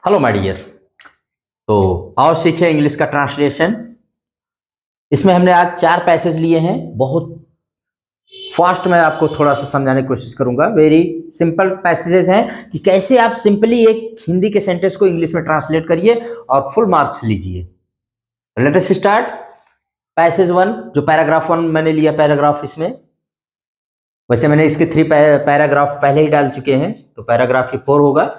Hello my dear. तो आओ सीखें इंग्लिश का ट्रांसलेशन। इसमें हमने आज 4 पैसेज लिए हैं। बहुत फास्ट मैं आपको थोड़ा सा समझाने की कोशिश करूंगा। वेरी सिंपल पैसेजेस हैं कि कैसे आप सिंपली एक हिंदी के सेंटेंस को इंग्लिश में ट्रांसलेट करिए और फुल मार्क्स लीजिए। Let us start. पैसेज 1 जो पैराग्राफ 1 मैंने लिया पैराग्राफ, इसमें वैसे मैंने इसके 3 पैराग्राफ पहले ही डाल चुके हैं, तो पैराग्राफ की 4 होगा।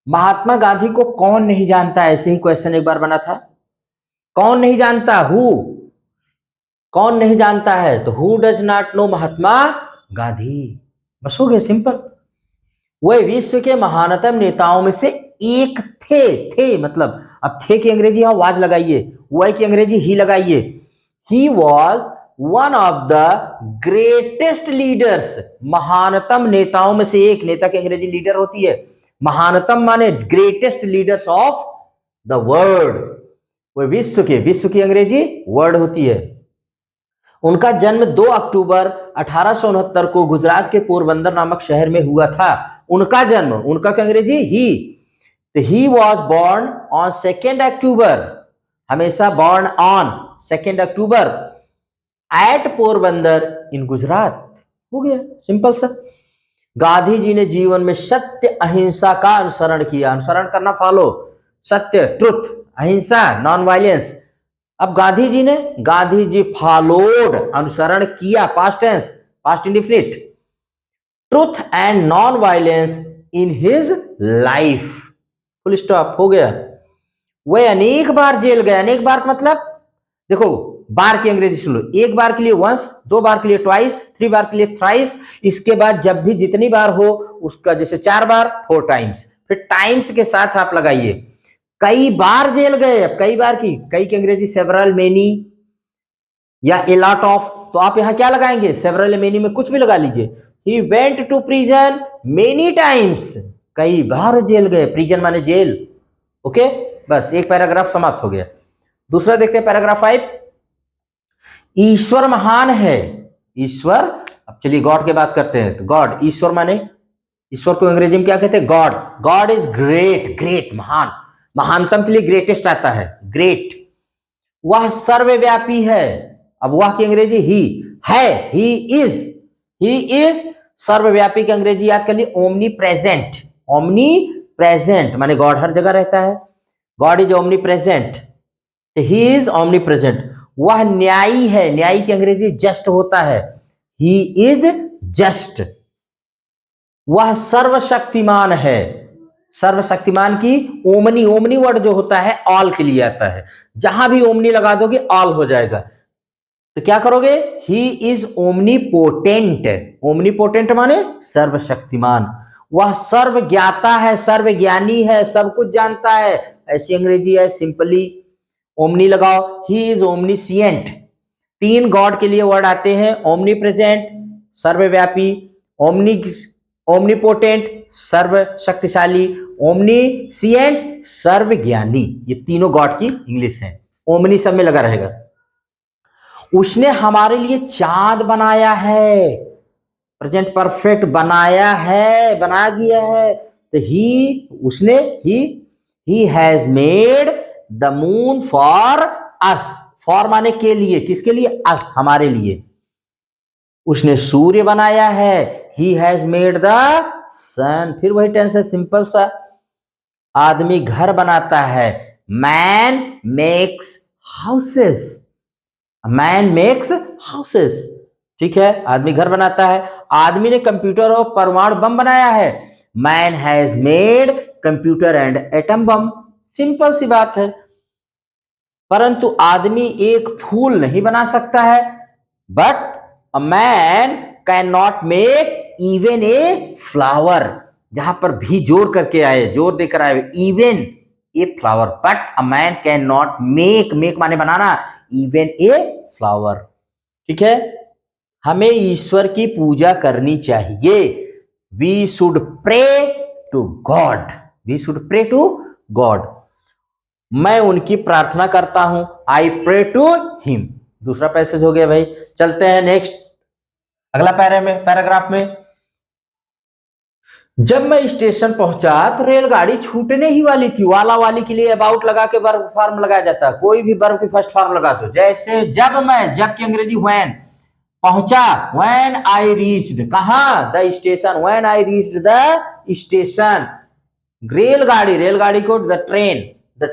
महात्मा गांधी को कौन नहीं जानता, ऐसे ही क्वेश्चन एक बार बना था। कौन नहीं जानता, कौन नहीं जानता है, तो who does not know Mahatma Gandhi. बस हो गया, सिंपल। वह विश्व के महानतम नेताओं में से एक थे मतलब अब थे की अंग्रेजी यहां वाज लगाइए, वह की अंग्रेजी ही लगाइए। He was one of the greatest leaders. महानतम नेताओं में से एक, नेता की अंग्रेजी लीडर होती है, महानतम माने greatest leaders of the world. वह विश्व की अंग्रेजी वर्ल्ड होती है। उनका जन्म 2 अक्टूबर 1869 को गुजरात के पोरबंदर नामक शहर में हुआ था। उनका जन्म, उनका क्या अंग्रेजी, he was born on 2 October, हमेशा born on 2 October at Porbandar in Gujarat. हो गया, सिंपल सा। गांधी जी ने जीवन में सत्य अहिंसा का अनुसरण किया। अनुसरण करना, फॉलो, सत्य, ट्रुथ, अहिंसा, नॉन वायलेंस। अब गांधी जी फॉलोड, अनुसरण किया, past tense, past indefinite, truth and non violence in his life. Full stop, हो गया। वह अनेक बार जेल गए। अनेक बार मतलब देखो, बार की अंग्रेजी सुन लो। 1 बार के लिए वंस, 2 बार के लिए ट्वाइस, 3 बार के लिए थ्राइस। इसके बाद जब भी जितनी बार हो उसका, जैसे 4 बार 4 टाइम्स, फिर टाइम्स के साथ आप लगाइए। कई बार जेल गए। अब कई बार की अंग्रेजी सेवरल, मेनी या ए लॉट ऑफ, तो आप यहां क्या लगाएंगे, सेवरल, मेनी में कुछ भी लगा लीजिए। He went to prison many times, कई बार जेल गए, प्रिजन माने जेल। ओके, बस एक पैराग्राफ समाप्त हो गया। दूसरा देखते हैं पैराग्राफ 5। ईश्वर महान है। ईश्वर, अब चलिए गॉड की बात करते हैं। तो गॉड, ईश्वर माने, ईश्वर को अंग्रेजी में क्या कहते हैं, गॉड। गॉड इज ग्रेट, महान, महानतम के लिए ग्रेटेस्ट आता है, ग्रेट। वह सर्वव्यापी है। अब वह की अंग्रेजी ही है, ही इज सर्वव्यापी की अंग्रेजी याद कर लिए, ओमनी प्रेजेंट माने गॉड हर जगह रहता है। God is omni present, he is omni present. वह न्यायी है। न्यायी की अंग्रेजी जस्ट होता है, ही इज जस्ट। वह सर्वशक्तिमान है। सर्वशक्तिमान की ओमनी वर्ड जो होता है ऑल के लिए आता है। जहां भी ओमनी लगा दोगे ऑल हो जाएगा। तो क्या करोगे, ही इज ओमनीपोटेंट। ओमनीपोटेंट माने सर्वशक्तिमान। वह सर्वज्ञाता है, सर्वज्ञानी है, सब कुछ जानता है, ऐसी अंग्रेजी है सिंपली ओमनी लगाओ। He is omniscient. 3 गॉड के लिए वर्ड आते हैं, ओमनी प्रेजेंट सर्वव्यापी, ओमनीपोटेंट सर्वशक्तिशाली, ओमनीसिएंट सर्वज्ञानी। ये तीनों गॉड की इंग्लिश है, ओमनी सब में लगा रहेगा। उसने हमारे लिए चांद बनाया है। प्रेजेंट परफेक्ट, बनाया है, बना दिया है। तो he has made the moon for us. For माने के लिए, किसके लिए, अस, हमारे लिए। उसने सूर्य बनाया है, ही हैज मेड द सन। फिर वही टेंस है, सिंपल सा। आदमी घर बनाता है, मैन मेक्स हाउसेस, ठीक है, आदमी घर बनाता है। आदमी ने कंप्यूटर और परमाणु बम बनाया है, man has made computer and atom bomb. Simple सी बात है। परंतु आदमी एक फूल नहीं बना सकता है, but a man can not make even a flower. जहां पर भी जोर करके आए, जोर देकर आए, even a flower, but a man can not make माने बनाना, इवन ए फ्लावर। ठीक है, हमें ईश्वर की पूजा करनी चाहिए। We should pray to God. मैं उनकी प्रार्थना करता हूं, आई प्रे टू हिम। दूसरा पैसेज हो गया भाई। चलते हैं नेक्स्ट, अगला पैराग्राफ में। जब मैं स्टेशन पहुंचा तो रेलगाड़ी छूटने ही वाली थी। वाला वाली के लिए अबाउट लगा के वर्ब फॉर्म लगाया जाता है। कोई भी वर्ब की फर्स्ट फॉर्म लगा दो। जैसे जब की अंग्रेजी व्हेन, पहुंचा व्हेन आई रीच्ड, कहां, the station, when I reached the station. रेलगाड़ी को द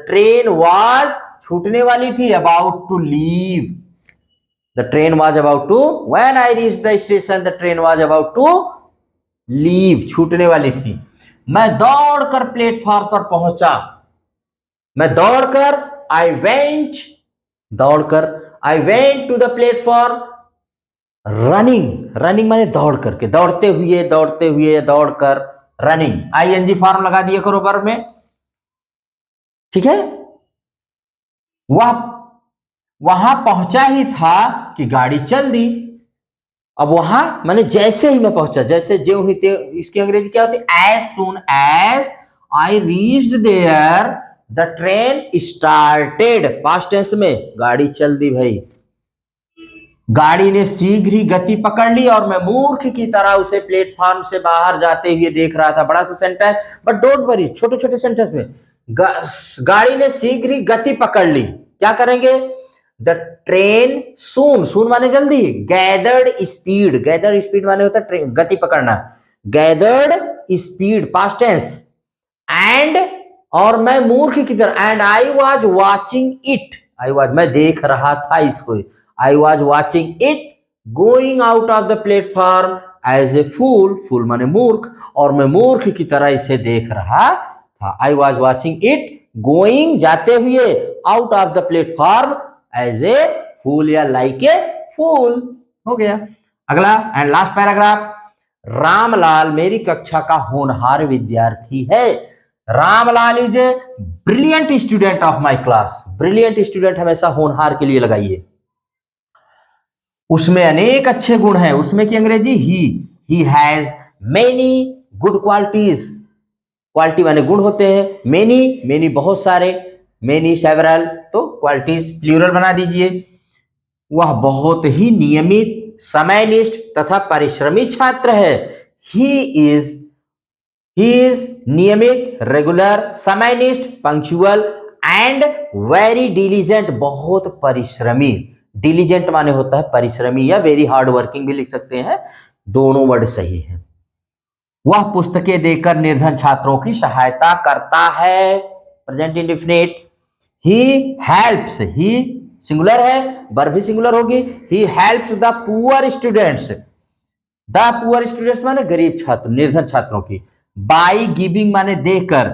ट्रेन वाज, छूटने वाली थी, about to leave, the train was about to, when I reached the station the train was about to leave, छूटने वाली थी। मैं दौड़कर प्लेटफॉर्म पर पहुंचा। मैं दौड़कर, I went to the platform, running माने दौड़ करके, दौड़ते हुए दौड़कर, रनिंग, आईएनजी फॉर्म लगा दिया करो वर्ब में, ठीक है। वहां पहुंचा ही था कि गाड़ी चल दी। अब वहां मैंने जैसे ही मैं पहुंचा, जैसे जो ही इसकी अंग्रेजी क्या होती है, as soon as I reached there the train started, past tense में, गाड़ी चल दी भाई। गाड़ी ने शीघ्र ही गति पकड़ ली और मैं मूर्ख की तरह उसे प्लेटफॉर्म से बाहर जाते हुए देख रहा था। बड़ा सा सेंटेंस, बट डोंट वरी, छोटे छोटे सेंटेंस में। गाड़ी ने शीघ्र ही गति पकड़ ली, क्या करेंगे, द ट्रेन सून माने जल्दी, गैदर्ड स्पीड माने होता है गति पकड़ना, gathered speed past tense, and, और मैं मूर्ख की तरह, and I was watching it, मैं देख रहा था इसको, I was watching it going out of the platform as a fool माने मूर्ख, और मैं मूर्ख की तरह इसे देख रहा था। I was watching it going, जाते हुए, out of the platform as a fool या लाइक ए फूल, हो गया। अगला एंड लास्ट पैराग्राफ, रामलाल मेरी कक्षा का होनहार विद्यार्थी है। Ramlal is a brilliant student of my class. Brilliant student हमेशा होनहार के लिए लगाइए। उसमें अनेक अच्छे गुण हैं। उसमें की अंग्रेजी he has many good qualities. Quality माने गुण होते हैं, मेनी बहुत सारे, मेनी सेवरल, तो क्वालिटीज प्लूरल बना दीजिए। वह बहुत ही नियमित, समयनिष्ठ तथा परिश्रमी छात्र है। ही इज नियमित, रेगुलर, समयनिष्ठ, पंक्चुअल, एंड वेरी डिलीजेंट, बहुत परिश्रमी। डिलीजेंट माने होता है परिश्रमी, या वेरी हार्ड वर्किंग भी लिख सकते हैं, दोनों वर्ड सही है। वह पुस्तकें देकर निर्धन छात्रों की सहायता करता है, present indefinite. He helps, he singular है, वर्ब भी सिंगुलर होगी, he helps the poor students, the poor students माने गरीब छात्र, निर्धन छात्रों की, बाई गिविंग माने देकर,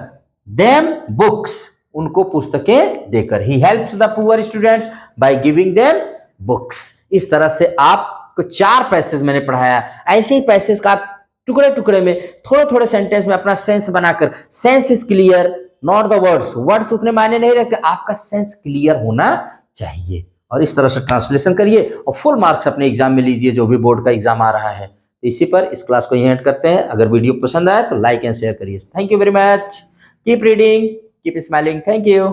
देम बुक्स, उनको पुस्तकें देकर, he helps the poor students by giving them books. इस तरह से आपको 4 पैसेज मैंने पढ़ाया। ऐसे ही पैसेज का आप टुकड़े टुकड़े में, थोड़े थोड़े सेंटेंस में अपना सेंस बनाकर, sense is clear not the words उतने मायने नहीं रखते, आपका सेंस क्लियर होना चाहिए। और इस तरह से ट्रांसलेशन करिए और फुल मार्क्स अपने एग्जाम में लीजिए, जो भी बोर्ड का एग्जाम आ रहा है। इसी पर इस क्लास को यहीं एंड करते हैं। अगर वीडियो पसंद आए तो लाइक एंड शेयर करिए। Thank you very much, keep reading, keep smiling, thank you.